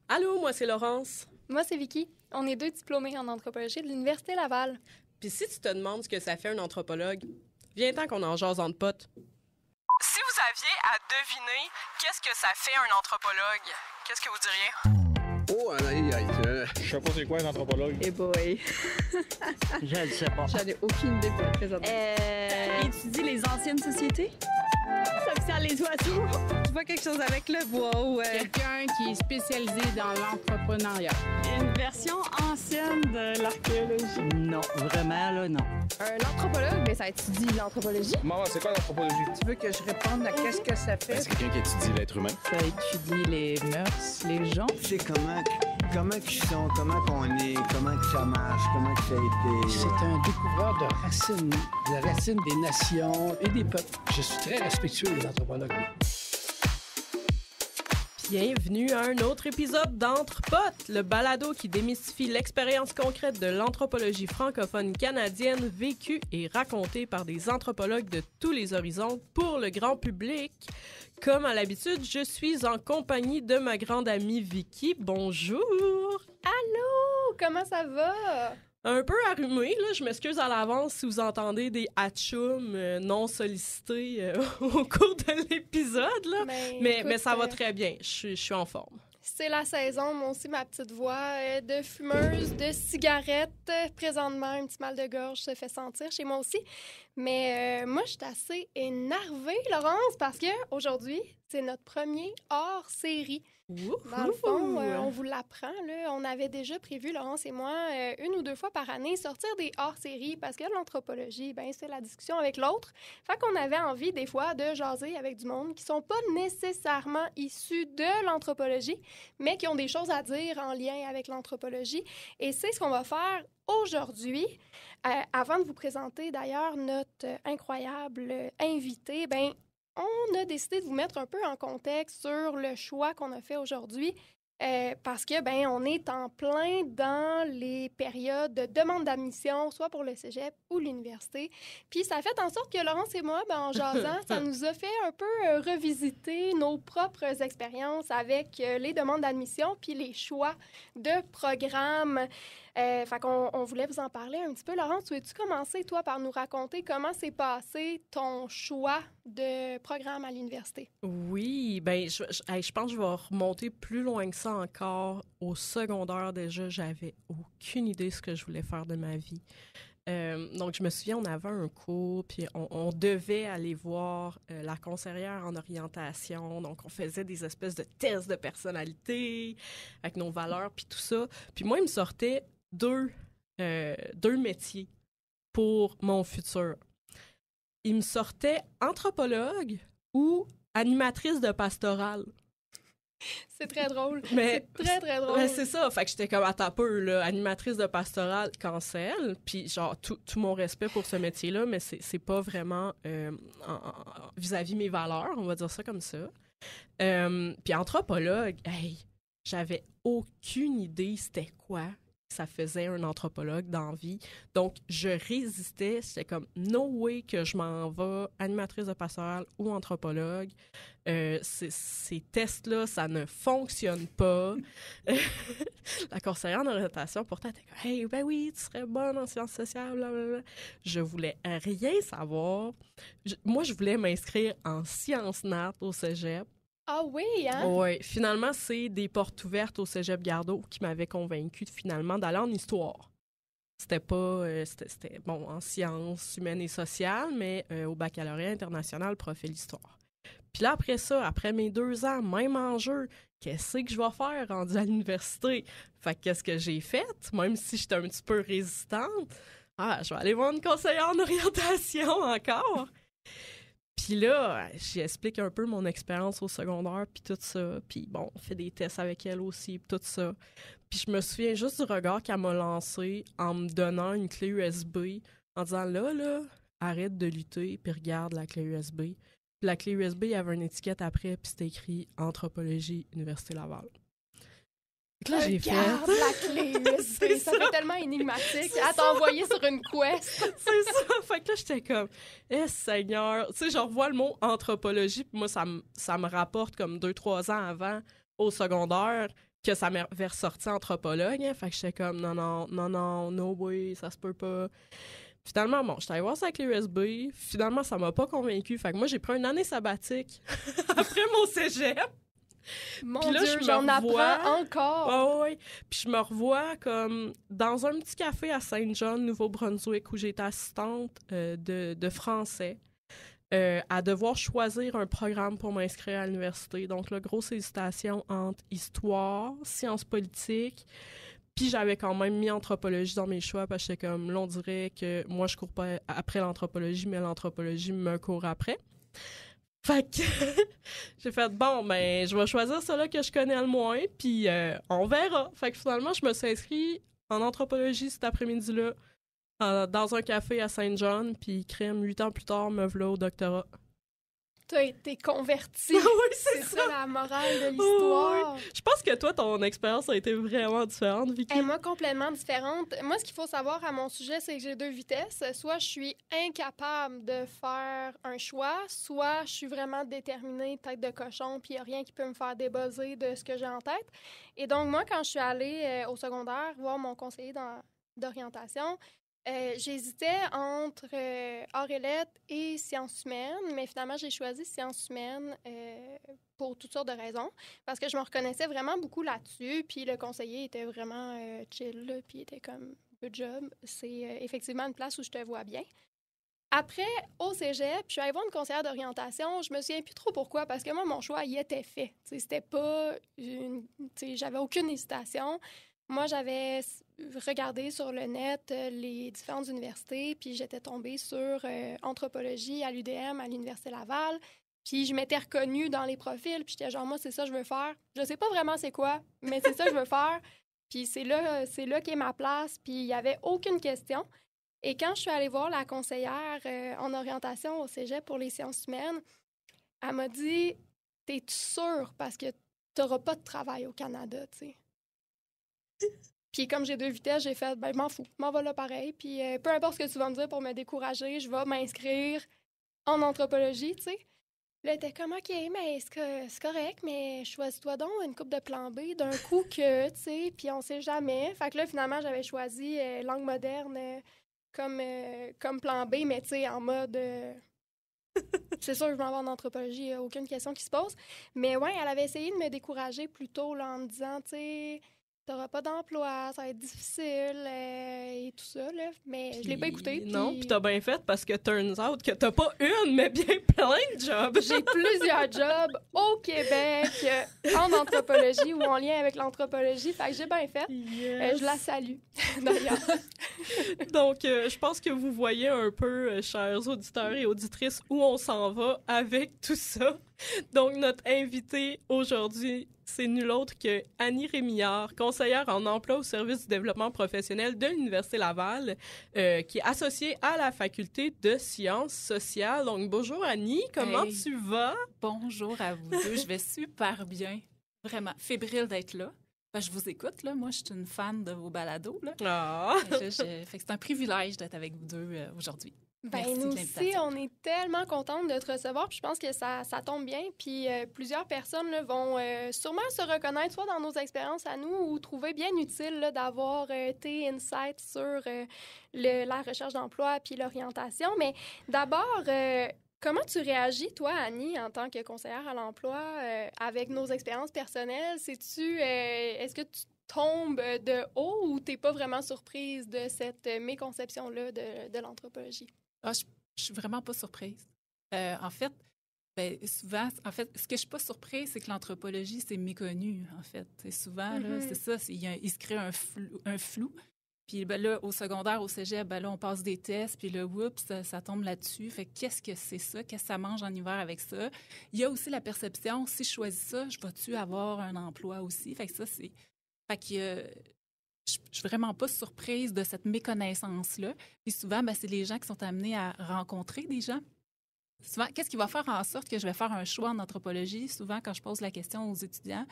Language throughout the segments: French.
Allô, moi c'est Laurence. Moi, c'est Vicky. On est deux diplômés en anthropologie de l'Université Laval. Puis si tu te demandes ce que ça fait un anthropologue, viens-t'en qu'on en jase entre potes. Si vous aviez à deviner qu'est-ce que ça fait un anthropologue, qu'est-ce que vous diriez? Oh, aïe, aïe. Je sais pas c'est quoi un anthropologue. Eh boy. Je ne sais pas. J'en ai aucune idée pour le présenter. Étudie les anciennes sociétés? Ça observe les oiseaux. Tu vois quelque chose avec le bois ou... Quelqu'un qui est spécialisé dans l'entrepreneuriat. Une version ancienne de l'archéologie. Non, vraiment, là, non. Un anthropologue, mais ça étudie l'anthropologie. Maman, c'est quoi l'anthropologie? Tu veux que je réponde à qu'est-ce que ça fait? C'est quelqu'un qui étudie l'être humain. Ça étudie les mœurs, les gens. C'est comment qu'ils sont, comment qu'on est, comment que ça marche, comment que ça a été. C'est un découvreur de racines des nations et des peuples. Je suis très respectueux des anthropologues. Bienvenue à un autre épisode d'Entre Potes, le balado qui démystifie l'expérience concrète de l'anthropologie francophone canadienne vécue et racontée par des anthropologues de tous les horizons pour le grand public. Comme à l'habitude, je suis en compagnie de ma grande amie Vicky. Bonjour! Allô! Comment ça va? Un peu arrumé, là. Je m'excuse à l'avance si vous entendez des hatchoums non sollicités au cours de l'épisode, là. Mais ça va très bien. Je suis en forme. C'est la saison, moi aussi, ma petite voix de fumeuse, de cigarette. Présentement, un petit mal de gorge se fait sentir chez moi aussi. Mais moi, je suis assez énervée, Laurence, parce qu'aujourd'hui, c'est notre premier hors-série. Dans le fond, on vous l'apprend, là. On avait déjà prévu, Laurence et moi, une ou deux fois par année, sortir des hors-séries parce que l'anthropologie, ben c'est la discussion avec l'autre. Fait qu'on avait envie, des fois, de jaser avec du monde qui sont pas nécessairement issus de l'anthropologie, mais qui ont des choses à dire en lien avec l'anthropologie. Et c'est ce qu'on va faire aujourd'hui. Avant de vous présenter, d'ailleurs, notre incroyable invité, ben on a décidé de vous mettre un peu en contexte sur le choix qu'on a fait aujourd'hui parce que, ben, on est en plein dans les périodes de demande d'admission, soit pour le cégep ou l'université. Puis ça a fait en sorte que Laurence et moi, ben, en jasant, ça nous a fait un peu revisiter nos propres expériences avec les demandes d'admission puis les choix de programmes. Fait qu'on voulait vous en parler un petit peu. Laurence, veux-tu commencer, toi, par nous raconter comment s'est passé ton choix de programme à l'université? Oui, ben je pense que je vais remonter plus loin que ça encore. Au secondaire, déjà, j'avais aucune idée de ce que je voulais faire de ma vie. Donc, je me souviens, on avait un cours, puis on devait aller voir la conseillère en orientation. Donc, on faisait des espèces de tests de personnalité avec nos valeurs, puis tout ça. Puis moi, il me sortait deux métiers pour mon futur. Il me sortait anthropologue ou animatrice de pastorale. C'est très drôle. Mais c'est très, très drôle. Mais c'est ça. Fait que j'étais comme, attends un peu, là, animatrice de pastorale, cancel. Puis genre, tout mon respect pour ce métier-là, mais c'est pas vraiment vis-à-vis mes valeurs, on va dire ça comme ça. Puis anthropologue, hey, j'avais aucune idée c'était quoi ça faisait un anthropologue dans la vie. Donc, je résistais. C'était comme, no way que je m'en vais animatrice de pastorale ou anthropologue. Ces tests-là, ça ne fonctionne pas. La conseillère en orientation, pourtant, elle était comme, hey, ben oui, tu serais bonne en sciences sociales, blablabla. Je voulais rien savoir. Moi, je voulais m'inscrire en sciences nat au cégep. Ah oui, hein? Oui. Finalement, c'est des portes ouvertes au cégep Gardeau qui m'avaient convaincue finalement d'aller en histoire. C'était pas... c'était bon, en sciences humaines et sociales, mais au baccalauréat international, profil histoire. Puis là, après ça, après mes 2 ans, même enjeu, qu'est-ce que je vais faire rendu à l'université? Fait que qu'est-ce que j'ai fait? Même si j'étais un petit peu résistante, je vais aller voir une conseillère en orientation encore. Puis là, j'explique un peu mon expérience au secondaire, puis tout ça. Puis bon, on fait des tests avec elle aussi, puis tout ça. Puis je me souviens juste du regard qu'elle m'a lancé en me donnant une clé USB, en disant là, arrête de lutter, puis regarde la clé USB. Puis la clé USB, il y avait une étiquette après, puis c'était écrit « Anthropologie, Université Laval ». Là, j'ai fait... la clé USB, ça fait tellement énigmatique. À t'envoyer sur une quest. C'est ça. Fait que là, j'étais comme, Seigneur. Tu sais, je revois le mot anthropologie, puis moi, ça me rapporte comme 2-3 ans avant, au secondaire. que ça m'avait ressorti anthropologue. Hein, fait que j'étais comme, non, no way, ça se peut pas. Finalement, bon, j'étais allée voir ça avec l'USB. Finalement, ça m'a pas convaincue. Fait que moi, j'ai pris une année sabbatique après mon cégep. Mon Puis là, Dieu, j'en apprends encore. Oui. Puis je me revois comme dans un petit café à Saint-John, Nouveau-Brunswick, où j'étais assistante de français, à devoir choisir un programme pour m'inscrire à l'université. Donc, là, grosse hésitation entre histoire, sciences politiques. Puis j'avais quand même mis anthropologie dans mes choix parce que j'étais comme, là, on dirait que moi, je cours pas après l'anthropologie, mais l'anthropologie me court après. Fait que j'ai fait, bon, ben, je vais choisir celui que je connais le moins, puis on verra. Fait que finalement, je me suis inscrite en anthropologie cet après-midi-là dans un café à Saint-John, puis crème, 8 ans plus tard, me voilà au doctorat. Tu as été convertie. Oui, c'est ça la morale de l'histoire. Oui. Je pense que toi, ton expérience a été vraiment différente, Vicky. Et moi, complètement différente. Moi, ce qu'il faut savoir à mon sujet, c'est que j'ai 2 vitesses. Soit je suis incapable de faire un choix, soit je suis vraiment déterminée, tête de cochon, puis il n'y a rien qui peut me faire débuzzer de ce que j'ai en tête. Et donc, moi, quand je suis allée au secondaire voir mon conseiller d'orientation, j'hésitais entre arts et lettres et sciences humaines, mais finalement, j'ai choisi sciences humaines pour toutes sortes de raisons, parce que je me reconnaissais vraiment beaucoup là-dessus, puis le conseiller était vraiment chill, là, puis il était comme « good job ». C'est effectivement une place où je te vois bien. Après, au cégep, je suis allée voir une conseillère d'orientation. Je me souviens plus trop pourquoi, parce que moi, mon choix, il était fait. T'sais, c'était pas j'avais aucune hésitation. Moi, j'avais regardé sur le net les différentes universités, puis j'étais tombée sur anthropologie à l'UDM, à l'Université Laval. Puis je m'étais reconnue dans les profils, puis j'étais genre, moi, c'est ça que je veux faire. Je sais pas vraiment c'est quoi, mais c'est ça que je veux faire. Puis c'est là qu'est ma place, puis il y avait aucune question. Et quand je suis allée voir la conseillère en orientation au cégep pour les sciences humaines, elle m'a dit, t'es-tu sûre parce que t'auras pas de travail au Canada, tu sais. Puis comme j'ai 2 vitesses, j'ai fait, ben je m'en fous, m'en va là pareil. Puis peu importe ce que tu vas me dire pour me décourager, je vais m'inscrire en anthropologie, tu sais. Là, elle était comme, OK, mais c'est correct, mais choisis-toi donc une coupe de plan B d'un coup que, tu sais, puis on sait jamais. Fait que là, finalement, j'avais choisi langue moderne comme plan B, mais tu sais, en mode... c'est sûr que je vais en avoir en anthropologie, il n'y a aucune question qui se pose. Mais ouais, elle avait essayé de me décourager plus tôt là, en me disant, tu sais... T'auras pas d'emploi, ça va être difficile et tout ça, là. Mais je l'ai pas écouté. Non, puis t'as bien fait parce que turns out que t'as pas une, mais bien plein de jobs. J'ai plusieurs jobs au Québec en anthropologie ou en lien avec l'anthropologie. Fait que j'ai bien fait. Yes. Je la salue, d'ailleurs. Donc, je pense que vous voyez un peu, chers auditeurs et auditrices, où on s'en va avec tout ça. Donc, notre invitée aujourd'hui, c'est nul autre que Annie Rémillard, conseillère en emploi au service du développement professionnel de l'Université Laval, qui est associée à la faculté de sciences sociales. Donc, bonjour Annie, comment tu vas? Bonjour à vous deux, je vais super bien. Vraiment, fébrile d'être là. Ben, je vous écoute, là. Moi, je suis une fan de vos balados, là. Ah! Fait que c'est un privilège d'être avec vous deux aujourd'hui. Ben, merci nous aussi, on est tellement contentes de te recevoir. Puis je pense que ça tombe bien. Puis plusieurs personnes là, vont sûrement se reconnaître soit dans nos expériences à nous ou trouver bien utile là, d'avoir tes insights sur la recherche d'emploi puis l'orientation. Mais d'abord, comment tu réagis, toi, Annie, en tant que conseillère à l'emploi, avec nos expériences personnelles? Est-ce que tu tombes de haut ou t'es pas vraiment surprise de cette méconception-là de l'anthropologie? Ah, je suis vraiment pas surprise. En fait, souvent, ce que je suis pas surprise, c'est que l'anthropologie, c'est méconnu, en fait. Et souvent, là, c'est ça, il se crée un flou. Puis là, au secondaire, au cégep, là, on passe des tests, puis là, oups, ça tombe là-dessus. Fait qu'est-ce que c'est ça? Qu'est-ce que ça mange en hiver avec ça? Il y a aussi la perception, si je choisis ça, je vais-tu avoir un emploi aussi? Fait que ça, c'est... Fait que... Je suis vraiment pas surprise de cette méconnaissance-là. Puis souvent, c'est les gens qui sont amenés à rencontrer des gens. Souvent, qu'est-ce qui va faire en sorte que je vais faire un choix en anthropologie? Souvent, quand je pose la question aux étudiants,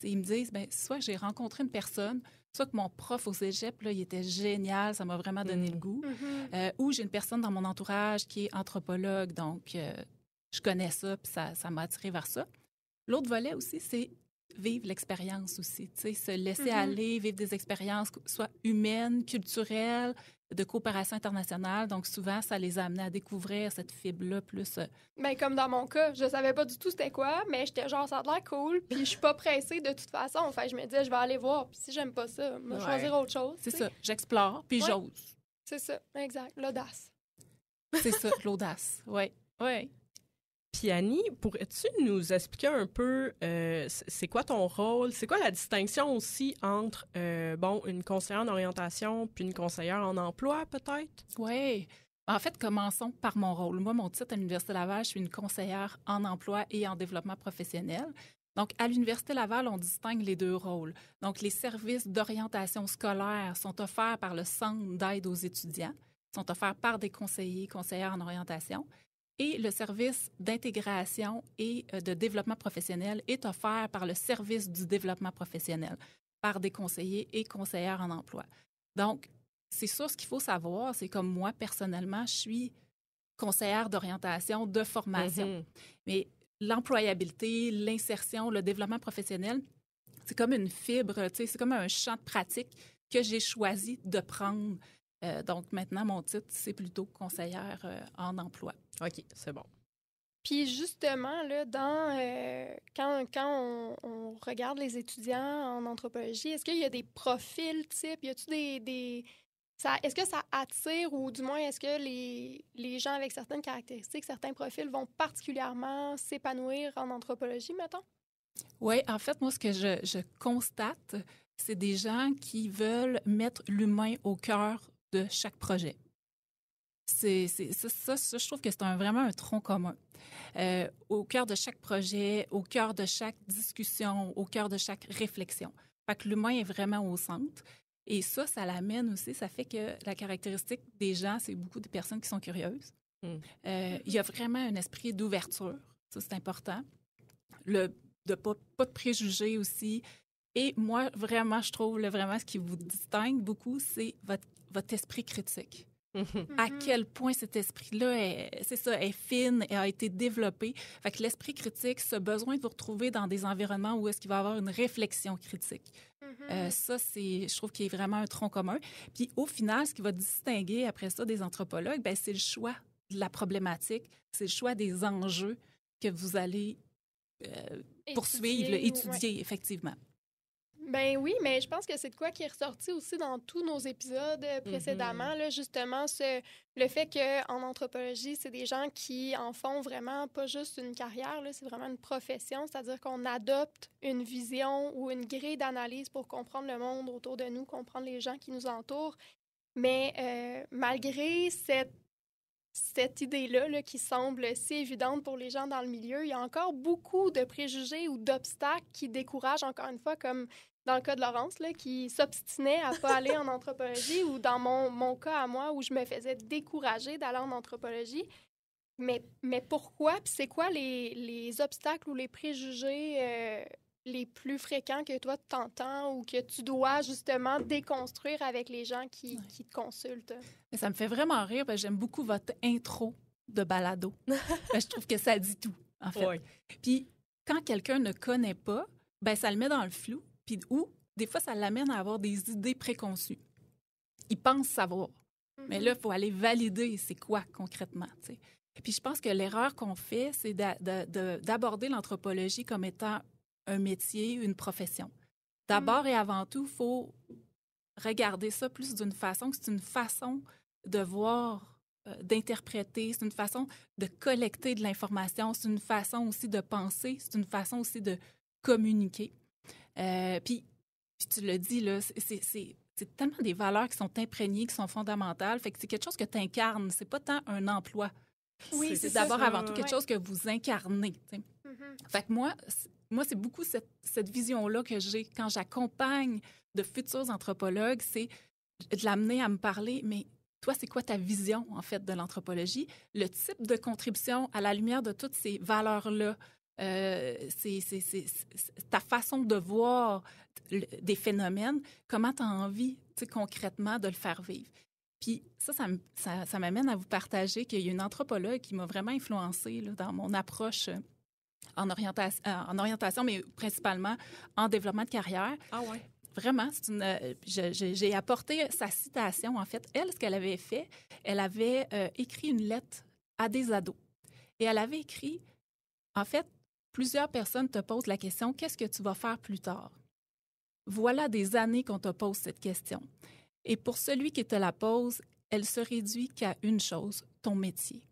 ils me disent, soit j'ai rencontré une personne, soit que mon prof au cégep, là, il était génial, ça m'a vraiment donné le goût, ou j'ai une personne dans mon entourage qui est anthropologue, donc je connais ça, puis ça m'a attiré vers ça. L'autre volet aussi, c'est vivre l'expérience aussi, tu sais, se laisser aller, vivre des expériences, soit humaines, culturelles, de coopération internationale. Donc, souvent, ça les a amenés à découvrir cette fibre-là plus... Bien, comme dans mon cas, je savais pas du tout c'était quoi, mais j'étais genre, ça a l'air cool, puis je suis pas pressée de toute façon. Enfin, je me disais, je vais aller voir, puis si j'aime pas ça, je vais choisir autre chose. C'est ça, j'explore, puis j'ose. C'est ça, exact, l'audace. C'est ça, l'audace, oui. Oui. Puis Annie, pourrais-tu nous expliquer un peu c'est quoi ton rôle? C'est quoi la distinction aussi entre, une conseillère en orientation puis une conseillère en emploi, peut-être? Oui. En fait, commençons par mon rôle. Moi, mon titre à l'Université Laval, je suis une conseillère en emploi et en développement professionnel. Donc, à l'Université Laval, on distingue les deux rôles. Donc, les services d'orientation scolaire sont offerts par le Centre d'aide aux étudiants, sont offerts par des conseillères en orientation. Et le service d'intégration et de développement professionnel est offert par le service du développement professionnel, par des conseillers et conseillères en emploi. Donc, c'est sûr, ce qu'il faut savoir, c'est comme moi, personnellement, je suis conseillère d'orientation de formation. Mais l'employabilité, l'insertion, le développement professionnel, c'est comme une fibre, tu sais, c'est comme un champ de pratique que j'ai choisi de prendre. Donc, maintenant, mon titre, c'est plutôt conseillère en emploi. OK, c'est bon. Puis justement, là, quand on regarde les étudiants en anthropologie, est-ce qu'il y a des profils types? Y a-t-il est-ce que ça attire ou du moins est-ce que les gens avec certaines caractéristiques, certains profils vont particulièrement s'épanouir en anthropologie, mettons? Oui, en fait, moi, ce que je constate, c'est des gens qui veulent mettre l'humain au cœur de chaque projet. Ça, je trouve que c'est vraiment un tronc commun. Au cœur de chaque projet, au cœur de chaque discussion, au cœur de chaque réflexion. Fait que l'humain est vraiment au centre. Et ça l'amène aussi, ça fait que la caractéristique des gens, c'est beaucoup de personnes qui sont curieuses. Il y a vraiment un esprit d'ouverture, ça c'est important. Pas de préjugés aussi. Et moi, vraiment, je trouve vraiment ce qui vous distingue beaucoup, c'est votre esprit critique. À quel point cet esprit-là est fine et a été développé. Fait que l'esprit critique, ce besoin de vous retrouver dans des environnements où est-ce qu'il va y avoir une réflexion critique. Ça, je trouve qu'il est vraiment un tronc commun. Puis au final, ce qui va distinguer après ça des anthropologues, bien, c'est le choix de la problématique, c'est le choix des enjeux que vous allez poursuivre, étudier, effectivement. Ben oui, mais je pense que c'est de quoi qui est ressorti aussi dans tous nos épisodes précédemment, là, justement, le fait qu'en anthropologie, c'est des gens qui en font vraiment pas juste une carrière, là, c'est vraiment une profession, c'est-à-dire qu'on adopte une vision ou une grille d'analyse pour comprendre le monde autour de nous, comprendre les gens qui nous entourent. Mais malgré cette idée-là là, qui semble si évidente pour les gens dans le milieu, il y a encore beaucoup de préjugés ou d'obstacles qui découragent, encore une fois, comme dans le cas de Laurence, là, qui s'obstinait à ne pas aller en anthropologie, ou dans mon cas à moi, où je me faisais décourager d'aller en anthropologie. Mais pourquoi? Puis c'est quoi les obstacles ou les préjugés les plus fréquents que toi, tu entends ou que tu dois justement déconstruire avec les gens qui te consultent? Ça me fait vraiment rire, parce que j'aime beaucoup votre intro de balado. Je trouve que ça dit tout, en fait. Oui. Puis quand quelqu'un ne connaît pas, ben ça le met dans le flou. Puis ou des fois, ça l'amène à avoir des idées préconçues. Il pense savoir. Mais là, il faut aller valider c'est quoi concrètement. T'sais. Puis je pense que l'erreur qu'on fait, c'est d'aborder l'anthropologie comme étant un métier, une profession. D'abord et avant tout, il faut regarder ça plus d'une façon que c'est une façon de voir, d'interpréter, c'est une façon de collecter de l'information, c'est une façon aussi de penser, c'est une façon aussi de communiquer. Puis tu le dis, là, c'est tellement des valeurs qui sont imprégnées, qui sont fondamentales. Fait que c'est quelque chose que tu incarnes. C'est pas tant un emploi. Oui, c'est d'abord avant tout quelque chose que vous incarnez. Fait que moi, c'est beaucoup cette vision-là que j'ai quand j'accompagne de futurs anthropologues, c'est de l'amener à me parler, mais toi, c'est quoi ta vision, en fait, de l'anthropologie? Le type de contribution à la lumière de toutes ces valeurs-là, c'est ta façon de voir des phénomènes, comment tu as envie, concrètement, de le faire vivre. Puis ça m'amène à vous partager qu'il y a une anthropologue qui m'a vraiment influencée là, dans mon approche en orientation, mais principalement en développement de carrière. Ah ouais. Vraiment, j'ai apporté sa citation. En fait, elle, ce qu'elle avait fait, elle avait écrit une lettre à des ados. Et elle avait écrit, en fait, plusieurs personnes te posent la question, qu'est-ce que tu vas faire plus tard? Voilà des années qu'on te pose cette question. Et pour celui qui te la pose, elle se réduit qu'à une chose, ton métier.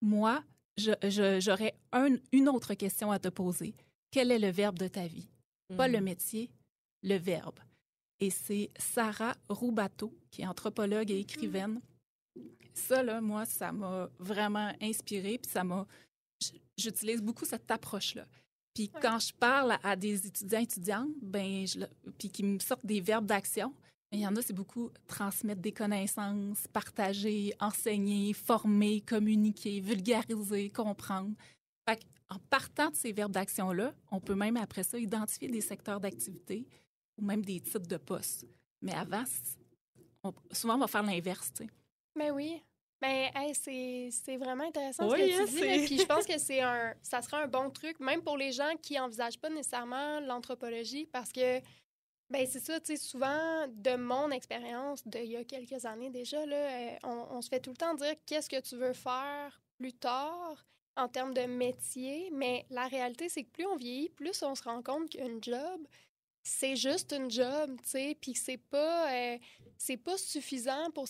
Moi, j'aurais une autre question à te poser. Quel est le verbe de ta vie? Pas le métier, le verbe. Et c'est Sarah Roubateau, qui est anthropologue et écrivaine. Ça, là, moi, ça m'a vraiment inspirée, puis j'utilise beaucoup cette approche-là. Puis quand je parle à des étudiantes, puis qui me sortent des verbes d'action, il y en a, c'est beaucoup transmettre des connaissances, partager, enseigner, former, communiquer, vulgariser, comprendre. Fait en partant de ces verbes d'action-là, on peut même après ça identifier des secteurs d'activité ou même des types de postes. Mais avant, souvent, on va faire l'inverse, tu sais. Mais oui. Mais c'est vraiment intéressant ce Oui, que tu dis. Là. Puis je pense que ça serait un bon truc, même pour les gens qui n'envisagent pas nécessairement l'anthropologie, parce que c'est ça, tu sais, souvent, de mon expérience d'il y a quelques années déjà, là, on se fait tout le temps dire qu'est-ce que tu veux faire plus tard en termes de métier, mais la réalité, c'est que plus on vieillit, plus on se rend compte qu'une job, c'est juste une job, tu sais, puis c'est pas suffisant pour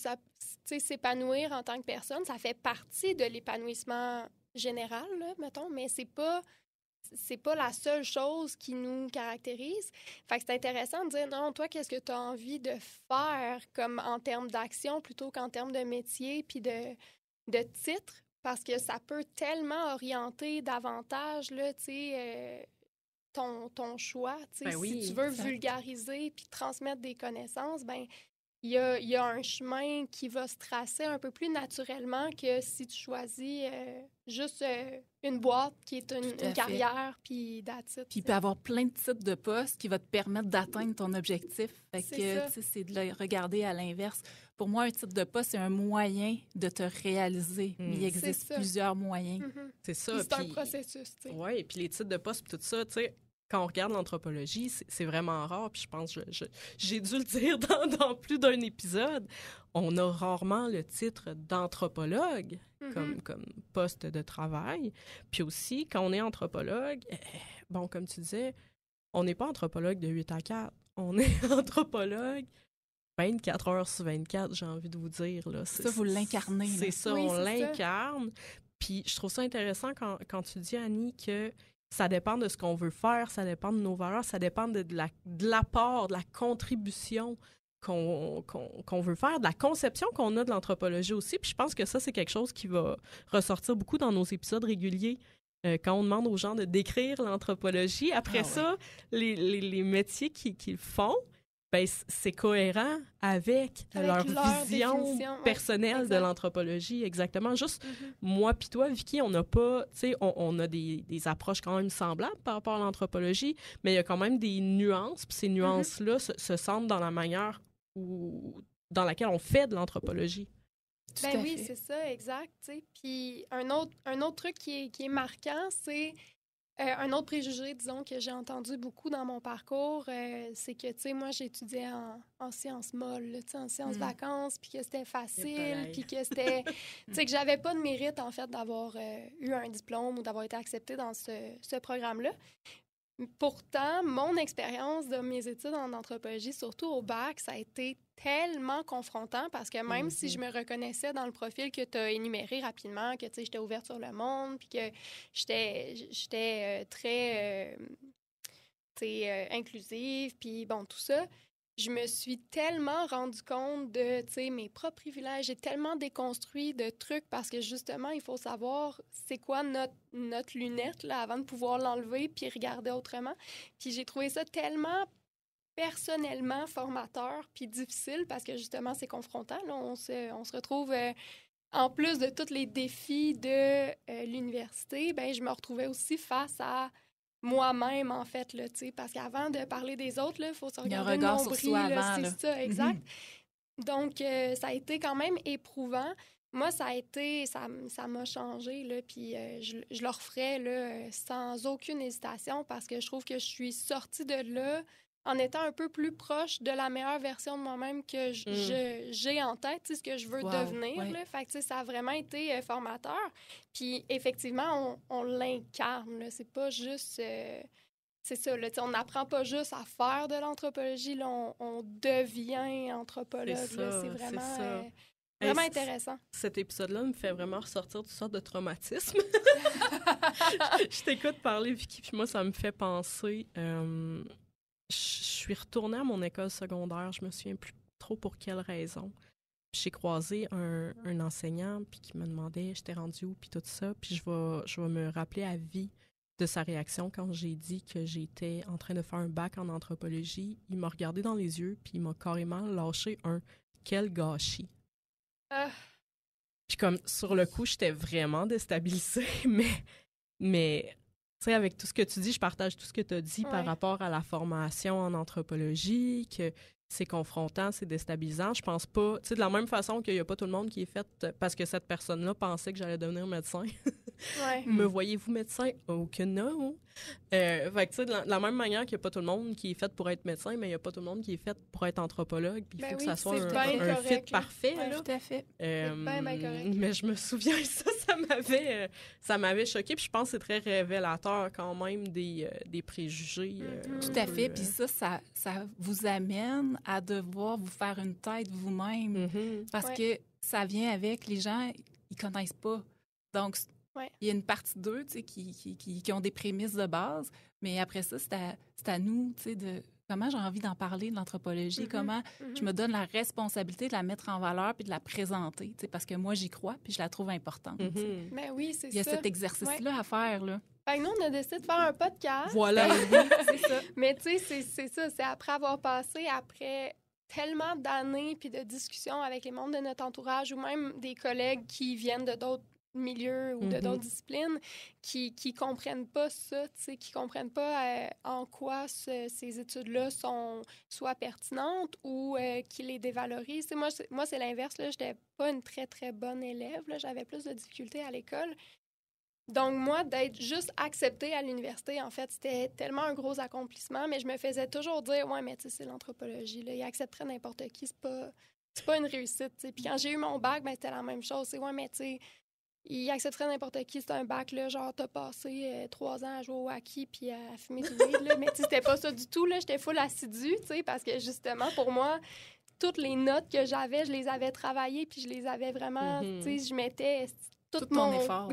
s'épanouir en tant que personne. Ça fait partie de l'épanouissement général, là, mettons, mais c'est pas la seule chose qui nous caractérise. Fait que c'est intéressant de dire, non, toi, qu'est-ce que tu as envie de faire comme en termes d'action plutôt qu'en termes de métier puis de titre, parce que ça peut tellement orienter davantage, là, tu sais, ton choix. Tu sais, si tu veux vulgariser puis transmettre des connaissances, il y a un chemin qui va se tracer un peu plus naturellement que si tu choisis juste une boîte qui est une carrière, puis that's it. Puis il peut y avoir plein de types de postes qui vont te permettre d'atteindre ton objectif. Fait que c'est de le regarder à l'inverse. Pour moi, un type de poste, c'est un moyen de te réaliser. Mais il existe plusieurs moyens. C'est ça. C'est un processus. Oui, et puis les titres de poste, puis tout ça, tu sais, quand on regarde l'anthropologie, c'est vraiment rare, puis je pense que j'ai dû le dire dans plus d'un épisode, on a rarement le titre d'anthropologue comme poste de travail. Puis aussi, quand on est anthropologue, comme tu disais, on n'est pas anthropologue de 8 à 4. On est anthropologue 24 heures sur 24, j'ai envie de vous dire. Là. Ça, vous l'incarnez. C'est ça, on l'incarne. Puis je trouve ça intéressant quand tu dis, Annie, que ça dépend de ce qu'on veut faire, ça dépend de nos valeurs, ça dépend de l'apport, de la contribution qu'on veut faire, de la conception qu'on a de l'anthropologie aussi. Puis je pense que ça, c'est quelque chose qui va ressortir beaucoup dans nos épisodes réguliers. Quand on demande aux gens de décrire l'anthropologie, après ça, les métiers qu'ils font, c'est cohérent avec leur vision personnelle de l'anthropologie, exactement. Juste, moi puis toi, Vicky, on n'a pas, tu sais, on a des approches quand même semblables par rapport à l'anthropologie, mais il y a quand même des nuances, puis ces nuances-là se sentent dans la manière dans laquelle on fait de l'anthropologie. Oui, c'est ça, exact. T'sais. Puis un autre truc qui est marquant, c'est un autre préjugé, disons, que j'ai entendu beaucoup dans mon parcours, c'est que, tu sais, moi, j'étudiais en sciences molles, tu sais, en sciences vacances, puis que c'était facile, puis que c'était... tu sais, que j'avais pas de mérite, en fait, d'avoir eu un diplôme ou d'avoir été acceptée dans ce programme-là. Pourtant, mon expérience de mes études en anthropologie, surtout au bac, ça a été tellement confrontant parce que même si je me reconnaissais dans le profil que tu as énuméré rapidement, que j'étais ouverte sur le monde, puis que j'étais très inclusive, puis bon, tout ça, je me suis tellement rendu compte de mes propres privilèges. J'ai tellement déconstruit de trucs parce que justement, il faut savoir c'est quoi notre lunette là, avant de pouvoir l'enlever puis regarder autrement. Puis j'ai trouvé ça tellement personnellement formateur puis difficile parce que justement, c'est confrontant. Là. On se retrouve... en plus de tous les défis de l'université, je me retrouvais aussi face à moi-même, en fait, là, parce qu'avant de parler des autres, il faut se regarder le nombril, c'est ça, exact. Donc, ça a été quand même éprouvant, moi, ça m'a changé, là, puis je le referais là, sans aucune hésitation parce que je trouve que je suis sortie de là en étant un peu plus proche de la meilleure version de moi-même que j'ai en tête, ce que je veux devenir. Ouais. Là. Fait que, ça a vraiment été formateur. Puis, effectivement, on l'incarne. Là. C'est pas juste... c'est ça, là, on n'apprend pas juste à faire de l'anthropologie, là, on devient anthropologue. C'est vraiment... Vraiment intéressant. Cet épisode-là me fait vraiment ressortir toutes sortes de traumatismes. Je t'écoute parler, Vicky, puis moi, ça me fait penser... Je suis retournée à mon école secondaire, je me souviens plus trop pour quelle raison. J'ai croisé un enseignant puis qui me demandait j'étais rendue où puis tout ça, puis je vais me rappeler à vie de sa réaction quand j'ai dit que j'étais en train de faire un bac en anthropologie. Il m'a regardé dans les yeux puis il m'a carrément lâché un « quel gâchis ». Puis comme sur le coup, j'étais vraiment déstabilisée, mais tu sais, avec tout ce que tu dis, je partage tout ce que tu as dit par rapport à la formation en anthropologie, que c'est confrontant, c'est déstabilisant. Je pense pas, tu sais, de la même façon qu'il n'y a pas tout le monde qui est fait parce que cette personne-là pensait que j'allais devenir médecin. Me voyez-vous médecin? Oh que non! Fait que tu sais, de la même manière qu'il n'y a pas tout le monde qui est fait pour être médecin, mais il n'y a pas tout le monde qui est fait pour être anthropologue. Puis il faut que ça soit un fit parfait. Ouais, là. tout à fait. Bien correct. Mais je me souviens, ça m'avait choquée. Puis je pense que c'est très révélateur quand même des préjugés. Tout à fait. Puis ça vous amène à devoir vous faire une tête vous-même. Parce que ça vient avec les gens, ils connaissent pas. Donc, il y a une partie d'eux qui ont des prémices de base, mais après ça, c'est à nous de comment j'ai envie d'en parler de l'anthropologie, comment je me donne la responsabilité de la mettre en valeur puis de la présenter, parce que moi, j'y crois puis je la trouve importante. Ben oui, c'est ça. Il y a cet exercice-là à faire. Là. Fait que nous, on a décidé de faire un podcast. Voilà. C'est ça. Mais tu sais, c'est ça. C'est après avoir passé, après tellement d'années puis de discussions avec les membres de notre entourage ou même des collègues qui viennent de d'autres milieux ou de d'autres disciplines qui comprennent pas ça, tu sais, qui comprennent pas en quoi ces études-là sont soit pertinentes ou qui les dévalorisent. Tu sais, moi, c'est l'inverse, là. J'étais pas une très, très bonne élève, là. J'avais plus de difficultés à l'école. Donc, moi, d'être juste acceptée à l'université, en fait, c'était tellement un gros accomplissement, mais je me faisais toujours dire « Ouais, mais tu sais, c'est l'anthropologie, là. Ils accepteraient n'importe qui, c'est pas une réussite, tu sais. » Puis quand j'ai eu mon bac, ben c'était la même chose. C'est « Ouais, mais tu sais, il accepterait n'importe qui, c'est un bac, là, genre, t'as passé 3 ans à jouer au hockey puis à fumer du weed, là. Mais tu sais, c'était pas ça du tout, là. J'étais full assidue, tu sais, parce que justement, pour moi, toutes les notes que j'avais, je les avais travaillées puis je les avais vraiment, tu sais, je mettais tout mon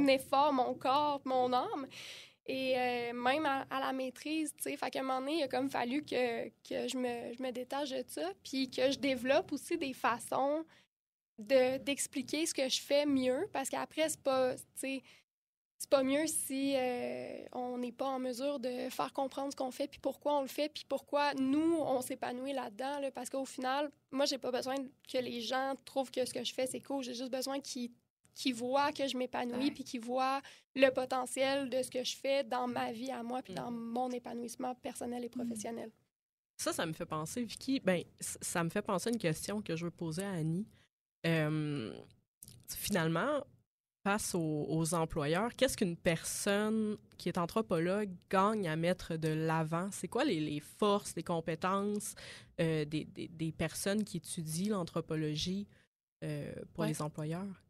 effort, mon corps, mon âme. Et même à la maîtrise, tu sais, fait qu'à un moment donné, il a comme fallu que je me détache de ça puis que je développe aussi des façons d'expliquer ce que je fais mieux, parce qu'après, c'est pas mieux si on n'est pas en mesure de faire comprendre ce qu'on fait, puis pourquoi on le fait, puis pourquoi nous, on s'épanouit là-dedans, là, parce qu'au final, moi, j'ai pas besoin que les gens trouvent que ce que je fais, c'est cool. J'ai juste besoin qu'ils voient que je m'épanouis, puis qu'ils voient le potentiel de ce que je fais dans ma vie à moi, puis dans mon épanouissement personnel et professionnel. Ça me fait penser, Vicky, ça me fait penser à une question que je veux poser à Annie. Finalement, face aux employeurs, qu'est-ce qu'une personne qui est anthropologue gagne à mettre de l'avant? C'est quoi les forces, les compétences des personnes qui étudient l'anthropologie pour les employeurs?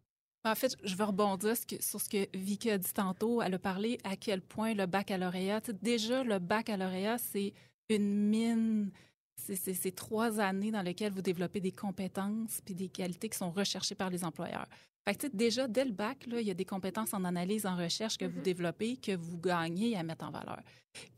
En fait, je veux rebondir sur ce que Vicky a dit tantôt. Elle a parlé à quel point le baccalauréat, déjà le baccalauréat, c'est une mine. C'est 3 années dans lesquelles vous développez des compétences puis des qualités qui sont recherchées par les employeurs. Fait que, déjà, dès le bac, là, il y a des compétences en analyse, en recherche que vous développez, que vous gagnez à mettre en valeur.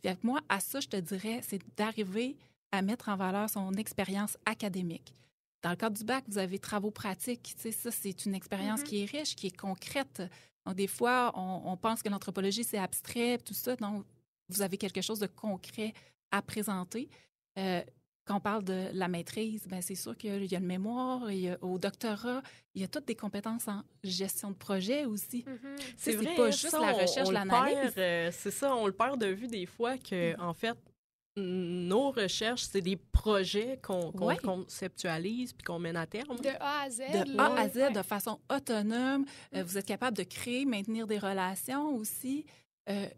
Fait que moi, à ça, je te dirais, c'est d'arriver à mettre en valeur son expérience académique. Dans le cadre du bac, vous avez travaux pratiques. Ça, c'est une expérience qui est riche, qui est concrète. Donc, des fois, on pense que l'anthropologie, c'est abstrait, tout ça. Donc, vous avez quelque chose de concret à présenter. Quand on parle de la maîtrise, bien, c'est sûr qu'il y a le mémoire, au doctorat, il y a toutes des compétences en gestion de projet aussi. C'est vrai, pas juste la recherche, l'analyse. C'est ça, on le perd de vue des fois que, en fait, nos recherches, c'est des projets qu'on conceptualise puis qu'on mène à terme. De A à Z. De A à Z, de façon autonome. Vous êtes capable de créer, maintenir des relations aussi.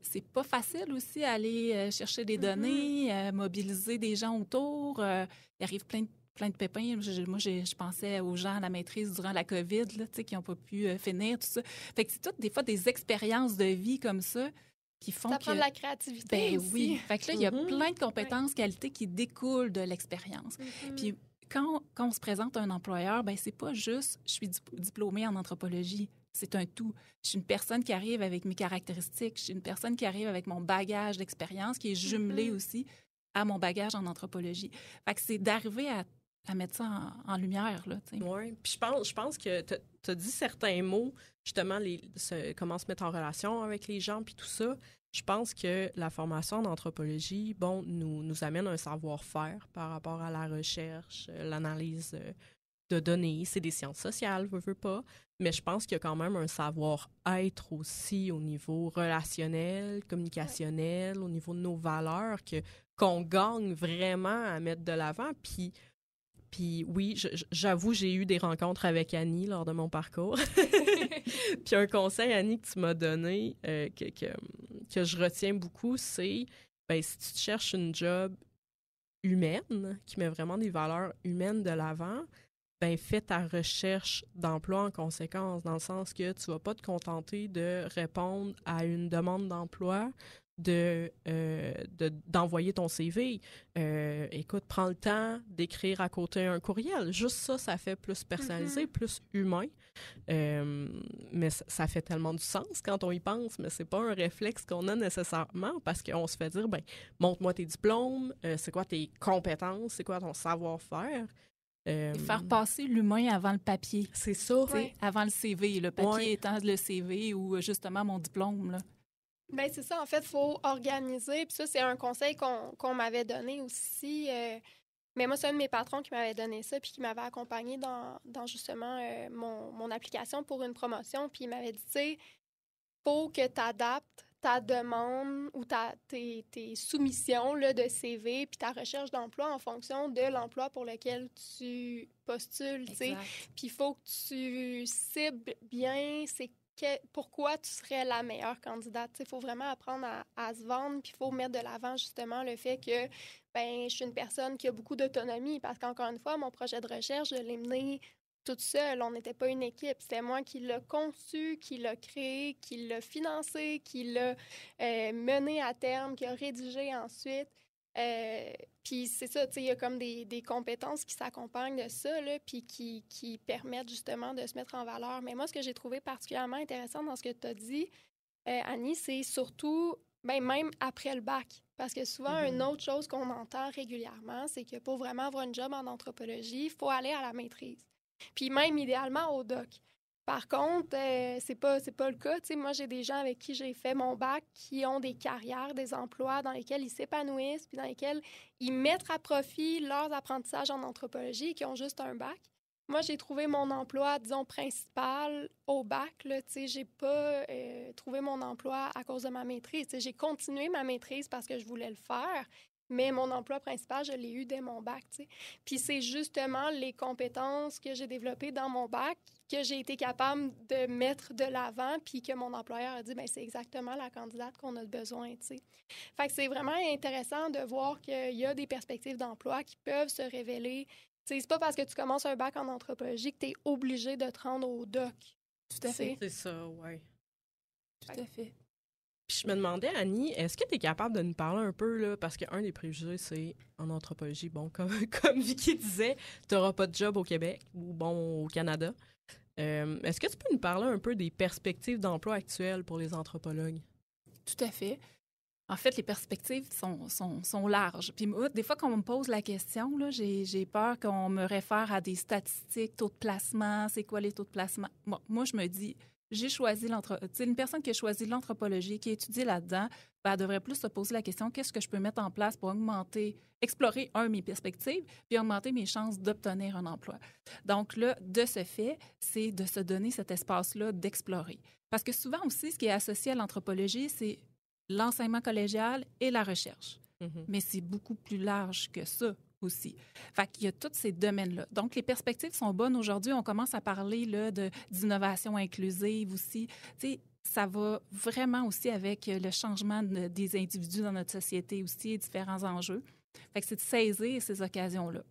C'est pas facile aussi aller chercher des données, mobiliser des gens autour. Il arrive plein de pépins. Moi, je pensais aux gens à la maîtrise durant la COVID là, qui n'ont pas pu finir, tout ça. Fait que c'est toutes des fois des expériences de vie comme ça qui font ça prend de la créativité aussi. Oui. Fait que là, il y a plein de compétences, qualités qui découlent de l'expérience. Puis quand on se présente à un employeur, c'est pas juste « je suis diplômée en anthropologie ». C'est un tout. Je suis une personne qui arrive avec mes caractéristiques. Je suis une personne qui arrive avec mon bagage d'expérience qui est jumelé aussi à mon bagage en anthropologie. Fait que c'est d'arriver à mettre ça en lumière. Oui. Puis je pense que tu as dit certains mots, justement, comment se mettre en relation avec les gens, puis tout ça. Je pense que la formation en anthropologie, nous amène un savoir-faire par rapport à la recherche, l'analyse de données. C'est des sciences sociales, veux pas. Mais je pense qu'il y a quand même un savoir-être aussi au niveau relationnel, communicationnel, au niveau de nos valeurs, qu'on gagne vraiment à mettre de l'avant. Puis oui, j'avoue, j'ai eu des rencontres avec Annie lors de mon parcours. Puis un conseil, Annie, que tu m'as donné, que je retiens beaucoup, c'est si tu te cherches une job humaine, qui met vraiment des valeurs humaines de l'avant, fais ta recherche d'emploi en conséquence, dans le sens que tu vas pas te contenter de répondre à une demande d'emploi, d'envoyer ton CV. Écoute, prends le temps d'écrire à côté un courriel. Juste ça fait plus personnalisé, plus humain. Mais ça fait tellement du sens quand on y pense, mais c'est pas un réflexe qu'on a nécessairement parce qu'on se fait dire, montre-moi tes diplômes, c'est quoi tes compétences, c'est quoi ton savoir-faire. Faire passer l'humain avant le papier. C'est ça. Avant le CV. Le papier étant le CV ou justement mon diplôme. Là. C'est ça. En fait, il faut organiser. Puis ça, c'est un conseil qu'on m'avait donné aussi. Mais moi, c'est un de mes patrons qui m'avait donné ça puis qui m'avait accompagné dans justement mon application pour une promotion. Puis il m'avait dit, tu sais, faut que tu adaptes ta demande ou tes soumissions là, de CV puis ta recherche d'emploi en fonction de l'emploi pour lequel tu postules. Puis il faut que tu cibles bien pourquoi tu serais la meilleure candidate. Il faut vraiment apprendre à se vendre puis il faut mettre de l'avant justement le fait que je suis une personne qui a beaucoup d'autonomie parce qu'encore une fois, mon projet de recherche, je l'ai mené toute seule. On n'était pas une équipe. C'était moi qui l'a conçu, qui l'a créé, qui l'a financé, qui l'a mené à terme, qui a rédigé ensuite. Puis c'est ça, tu sais, il y a comme des compétences qui s'accompagnent de ça, là, puis qui permettent justement de se mettre en valeur. Mais moi, ce que j'ai trouvé particulièrement intéressant dans ce que tu as dit, Annie, c'est surtout, même après le bac. Parce que souvent, une autre chose qu'on entend régulièrement, c'est que pour vraiment avoir une job en anthropologie, il faut aller à la maîtrise. Puis même, idéalement, au doc. Par contre, c'est pas le cas. Tu sais, moi, j'ai des gens avec qui j'ai fait mon bac qui ont des carrières, des emplois dans lesquels ils s'épanouissent puis dans lesquels ils mettent à profit leurs apprentissages en anthropologie et qui ont juste un bac. Moi, j'ai trouvé mon emploi, disons, principal au bac. Là, tu sais, j'ai pas trouvé mon emploi à cause de ma maîtrise. Tu sais, j'ai continué ma maîtrise parce que je voulais le faire. Mais mon emploi principal, je l'ai eu dès mon bac, tu sais. Puis c'est justement les compétences que j'ai développées dans mon bac que j'ai été capable de mettre de l'avant puis que mon employeur a dit, c'est exactement la candidate qu'on a besoin, tu sais. Fait que c'est vraiment intéressant de voir qu'il y a des perspectives d'emploi qui peuvent se révéler. Tu sais, c'est pas parce que tu commences un bac en anthropologie que tu es obligé de te rendre au doc. Tout à fait. C'est ça, oui. Tout à fait. Puis je me demandais, Annie, est-ce que tu es capable de nous parler un peu, là, parce qu'un des préjugés, c'est en anthropologie, comme Vicky disait, tu n'auras pas de job au Québec ou au Canada. Est-ce que tu peux nous parler un peu des perspectives d'emploi actuelles pour les anthropologues? Tout à fait. En fait, les perspectives sont larges. Puis moi, des fois, quand on me pose la question, là, j'ai peur qu'on me réfère à des statistiques, taux de placement, c'est quoi les taux de placement? Moi, je me dis... J'ai choisi une personne qui a choisi l'anthropologie, qui étudie là-dedans, elle devrait plus se poser la question, qu'est-ce que je peux mettre en place pour explorer, mes perspectives, puis augmenter mes chances d'obtenir un emploi. Donc là, de ce fait, c'est de se donner cet espace-là d'explorer. Parce que souvent aussi, ce qui est associé à l'anthropologie, c'est l'enseignement collégial et la recherche. mais c'est beaucoup plus large que ça aussi. Fait qu'il y a tous ces domaines-là. Donc, les perspectives sont bonnes. Aujourd'hui, on commence à parler là, d'innovation inclusive aussi. Tu sais, ça va vraiment aussi avec le changement des individus dans notre société aussi et différents enjeux. Fait que c'est de saisir ces occasions-là.